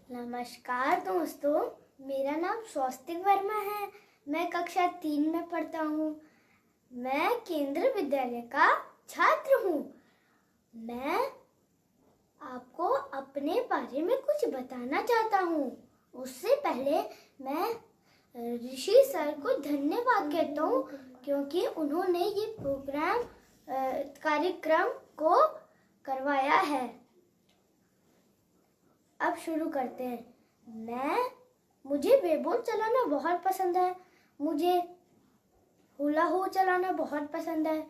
नमस्कार दोस्तों, मेरा नाम स्वस्तिक वर्मा है। मैं कक्षा 3 में पढ़ता हूँ। मैं केंद्रीय विद्यालय का छात्र हूँ। मैं आपको अपने बारे में कुछ बताना चाहता हूँ। उससे पहले मैं ऋषि सर को धन्यवाद कहता हूँ, क्योंकि उन्होंने ये कार्यक्रम को करवाया है। अब शुरू करते हैं। मुझे बेबॉल चलाना बहुत पसंद है। मुझे हुला हो चलाना बहुत पसंद है।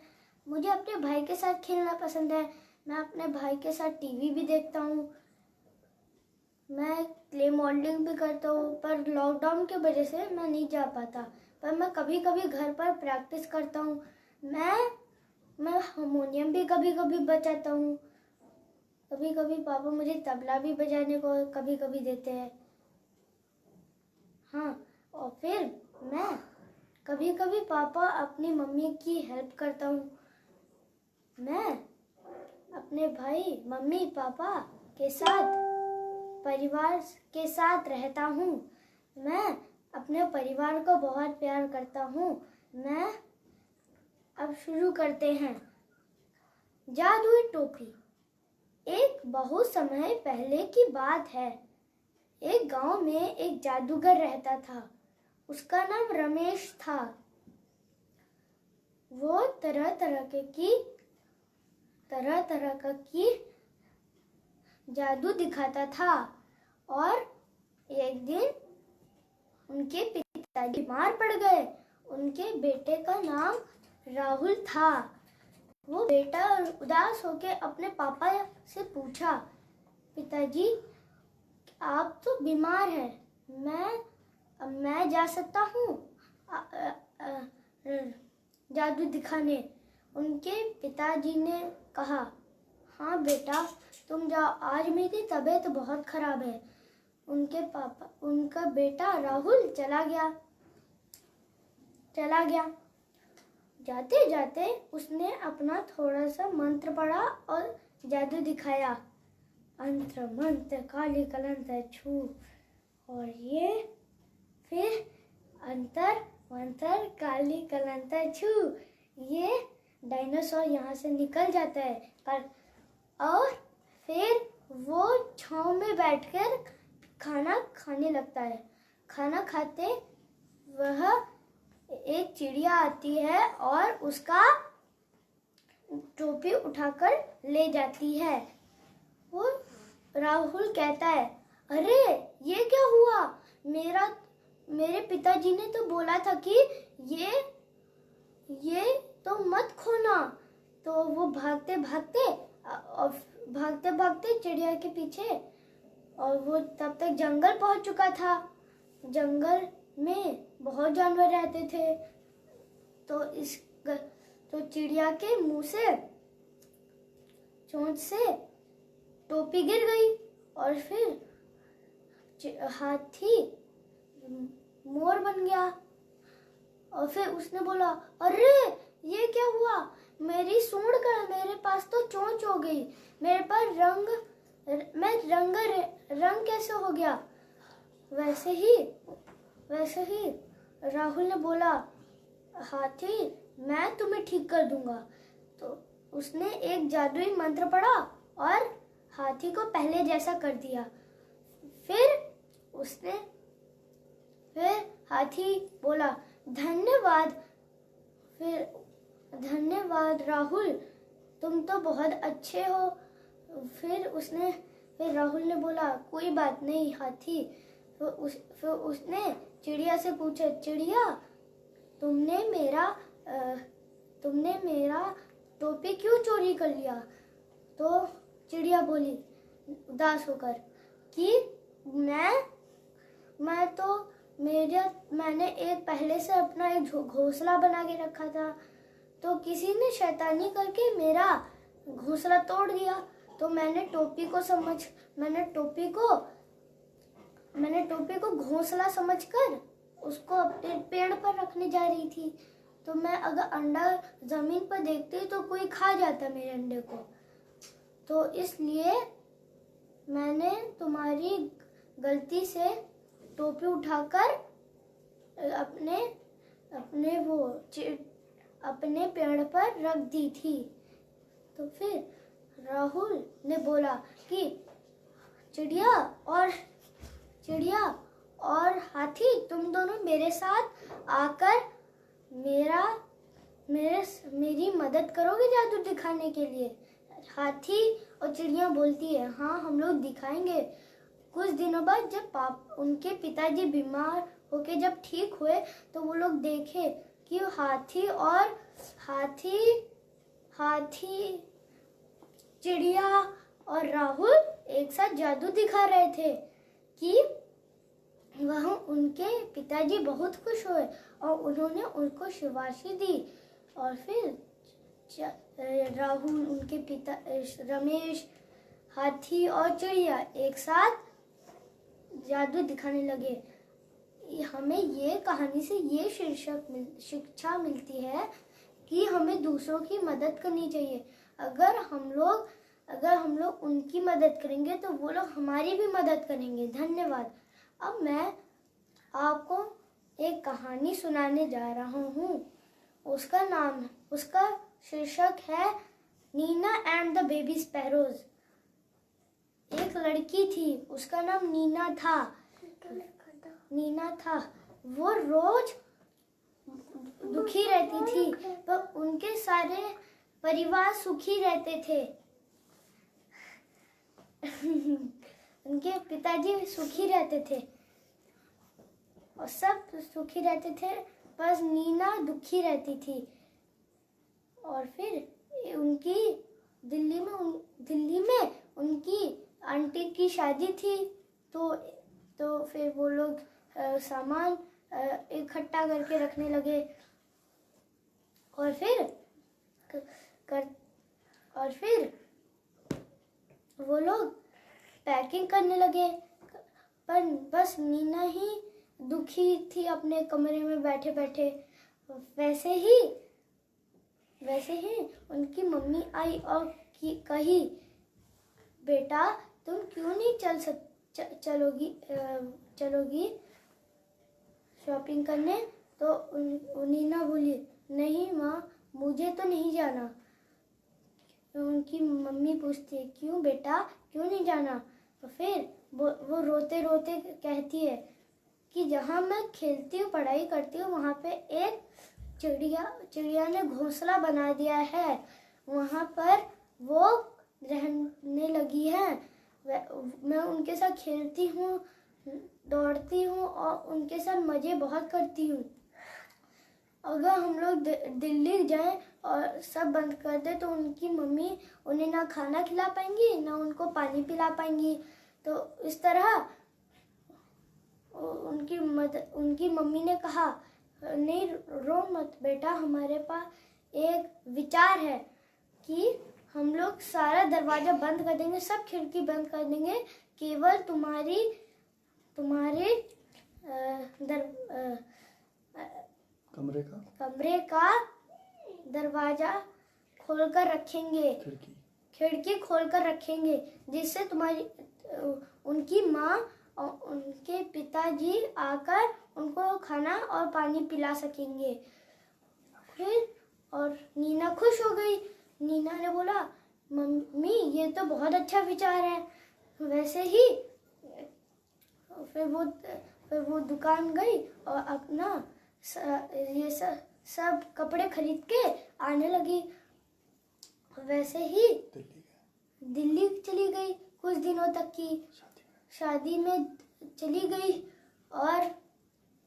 मुझे अपने भाई के साथ खेलना पसंद है। मैं अपने भाई के साथ टीवी भी देखता हूँ। मैं क्ले मॉडलिंग भी करता हूँ, पर लॉकडाउन की वजह से मैं नहीं जा पाता। पर मैं कभी कभी घर पर प्रैक्टिस करता हूँ। मैं हारमोनियम भी कभी कभी बजाता हूँ। कभी कभी पापा मुझे तबला भी बजाने को कभी कभी देते हैं। हाँ, और फिर मैं कभी कभी पापा अपनी मम्मी की हेल्प करता हूँ। मैं अपने भाई, मम्मी, पापा के साथ, परिवार के साथ रहता हूँ। मैं अपने परिवार को बहुत प्यार करता हूँ। अब शुरू करते हैं। जादुई टोपी। एक बहुत समय पहले की बात है। एक गांव में एक जादूगर रहता था। उसका नाम रमेश था। वो तरह तरह की जादू दिखाता था। और एक दिन उनके पिताजी बीमार पड़ गए। उनके बेटे का नाम राहुल था। वो बेटा उदास होकर अपने पापा से पूछा, पिताजी, आप तो बीमार हैं, मैं जा सकता हूँ जादू दिखाने? उनके पिताजी ने कहा, हाँ बेटा, तुम जाओ, आज मेरी तबीयत बहुत खराब है। उनका बेटा राहुल चला गया। जाते जाते उसने अपना थोड़ा सा मंत्र पढ़ा और जादू दिखाया। अंत्र मंत्र काली कलंतर छू, और ये फिर अंतर मंत्र काली कलंतर छू, ये डायनासोर यहाँ से निकल जाता है। और फिर वो छांव में बैठकर खाना खाने लगता है। खाना खाते वह एक चिड़िया आती है और उसका टोपी उठाकर ले जाती है। वो राहुल कहता है, अरे ये क्या हुआ? मेरे पिताजी ने तो बोला था कि ये तो मत खोना। तो वो भागते भागते चिड़िया के पीछे, और वो तब तक जंगल पहुंच चुका था। जंगल में बहुत जानवर रहते थे। तो चिड़िया के मुंह से, चोंच से टोपी गिर गई, और फिर हाथी मोर बन गया। और फिर उसने बोला, अरे ये क्या हुआ? मेरी सूंड का, मेरे पास तो चोंच हो गई, मेरे पास रंग कैसे हो गया? वैसे ही राहुल ने बोला, हाथी, मैं तुम्हें ठीक कर दूंगा। तो उसने एक जादुई मंत्र पढ़ा और हाथी को पहले जैसा कर दिया। फिर हाथी बोला, धन्यवाद राहुल, तुम तो बहुत अच्छे हो। फिर राहुल ने बोला, कोई बात नहीं हाथी। फिर उसने चिड़िया से पूछा, चिड़िया, तुमने मेरा टोपी क्यों चोरी कर लिया? तो चिड़िया बोली उदास होकर कि मैंने एक पहले से अपना एक घोंसला बना के रखा था, तो किसी ने शैतानी करके मेरा घोंसला तोड़ दिया। तो मैंने टोपी को घोंसला समझकर उसको अपने पेड़ पर रखने जा रही थी। तो मैं अगर अंडा जमीन पर देखती तो कोई खा जाता मेरे अंडे को। तो इसलिए मैंने तुम्हारी गलती से टोपी उठाकर अपने अपने पेड़ पर रख दी थी। तो फिर राहुल ने बोला कि चिड़िया और हाथी, तुम दोनों मेरे साथ आकर मेरी मदद करोगे जादू दिखाने के लिए। हाथी और चिड़िया बोलती है, हाँ हम लोग दिखाएंगे। कुछ दिनों बाद जब उनके पिताजी बीमार होके जब ठीक हुए तो वो लोग देखे कि हाथी, चिड़िया और राहुल एक साथ जादू दिखा रहे थे कि वह उनके पिताजी बहुत खुश हुए और उन्होंने उनको शाबाशी दी। और फिर राहुल, उनके पिता रमेश, हाथी और चिड़िया एक साथ जादू दिखाने लगे। हमें ये कहानी से ये शिक्षा मिलती है कि हमें दूसरों की मदद करनी चाहिए। अगर हम लोग उनकी मदद करेंगे तो वो लोग हमारी भी मदद करेंगे। धन्यवाद। अब मैं आपको एक कहानी सुनाने जा रहा हूँ। उसका शीर्षक है Neena and the baby sparrows. एक लड़की थी, उसका नाम नीना था। वो रोज दुखी रहती थी, पर उनके सारे परिवार सुखी रहते थे। उनके पिताजी सुखी रहते थे और सब सुखी रहते थे, बस नीना दुखी रहती थी। और फिर दिल्ली में उनकी आंटी की शादी थी। तो फिर वो लोग सामान इकट्ठा करके रखने लगे और फिर वो लोग पैकिंग करने लगे। पर बस नीना ही दुखी थी अपने कमरे में बैठे बैठे। वैसे ही उनकी मम्मी आई और कही, बेटा तुम क्यों नहीं चलोगी शॉपिंग करने? तो नीना बोली, नहीं माँ, मुझे तो नहीं जाना। तो उनकी मम्मी पूछती है, क्यों बेटा, क्यों नहीं जाना? तो फिर वो रोते रोते कहती है कि जहाँ मैं खेलती हूँ, पढ़ाई करती हूँ, वहाँ पे एक चिड़िया ने घोंसला बना दिया है। वहाँ पर वो रहने लगी है। मैं उनके साथ खेलती हूँ, दौड़ती हूँ और उनके साथ मज़े बहुत करती हूँ। अगर हम लोग दिल्ली जाएं और सब बंद कर दे तो उनकी मम्मी उन्हें ना खाना खिला पाएंगी, ना उनको पानी पिला पाएंगी। तो इस तरह उनकी मम्मी ने कहा, नहीं रो मत बेटा, हमारे पास एक विचार है कि हम लोग सारा दरवाजा बंद कर देंगे, सब खिड़की बंद कर देंगे, केवल तुम्हारे कमरे का दरवाजा खोलकर रखेंगे, खिड़की खोलकर रखेंगे, जिससे उनकी माँ और उनके पिताजी आकर उनको खाना और पानी पिला सकेंगे। फिर और नीना खुश हो गई। नीना ने बोला, मम्मी ये तो बहुत अच्छा विचार है। वैसे ही फिर वो दुकान गई और अपना ये सब कपड़े खरीद के आने लगी। वैसे ही दिल्ली चली गई कुछ दिनों तक की शादी में चली गई और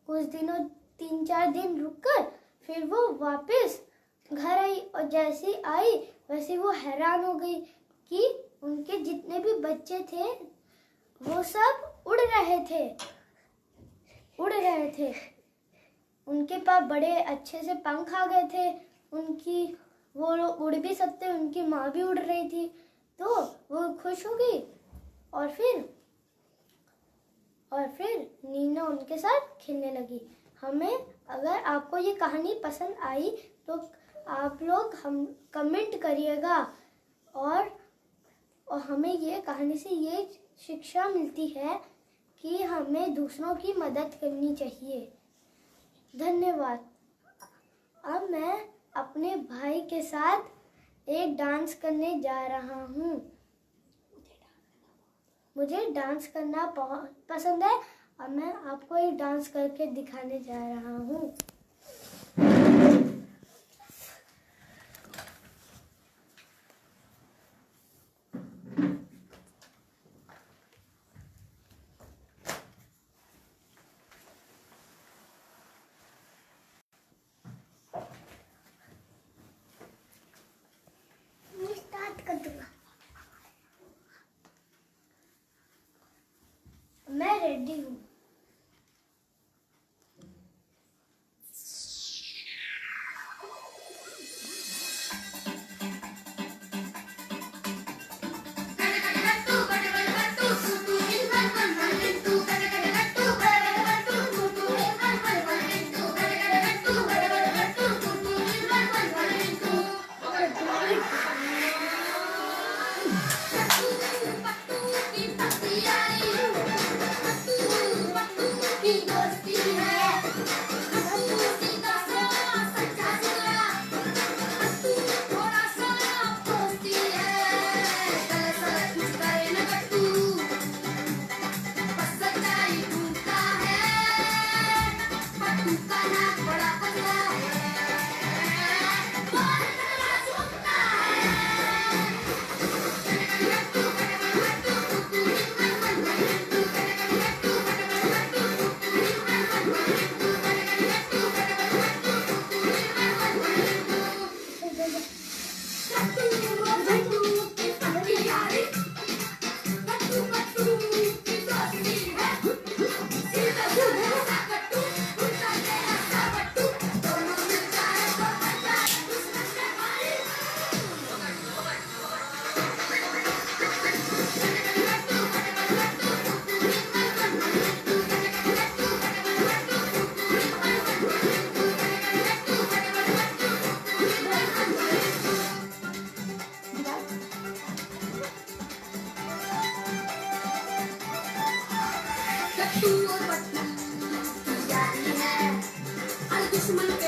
कुछ दिनों 3-4 दिन रुककर फिर वो वापस घर आई और जैसे आई वैसे वो हैरान हो गई कि उनके जितने भी बच्चे थे वो सब उड़ रहे थे। उनके पास बड़े अच्छे से पंख आ गए थे, वो लोग उड़ भी सकते, उनकी माँ भी उड़ रही थी। तो वो खुश हो गई और फिर नीना उनके साथ खेलने लगी। अगर आपको ये कहानी पसंद आई तो आप लोग कमेंट करिएगा और हमें ये कहानी से ये शिक्षा मिलती है कि हमें दूसरों की मदद करनी चाहिए। धन्यवाद। अब मैं अपने भाई के साथ एक डांस करने जा रहा हूँ। मुझे डांस करना बहुत पसंद है और मैं आपको एक डांस करके दिखाने जा रहा हूँ। मैं स्टार्ट कर दूंगा। मैं रेडी हूँ। और बट्टू जारी है, दुश्मन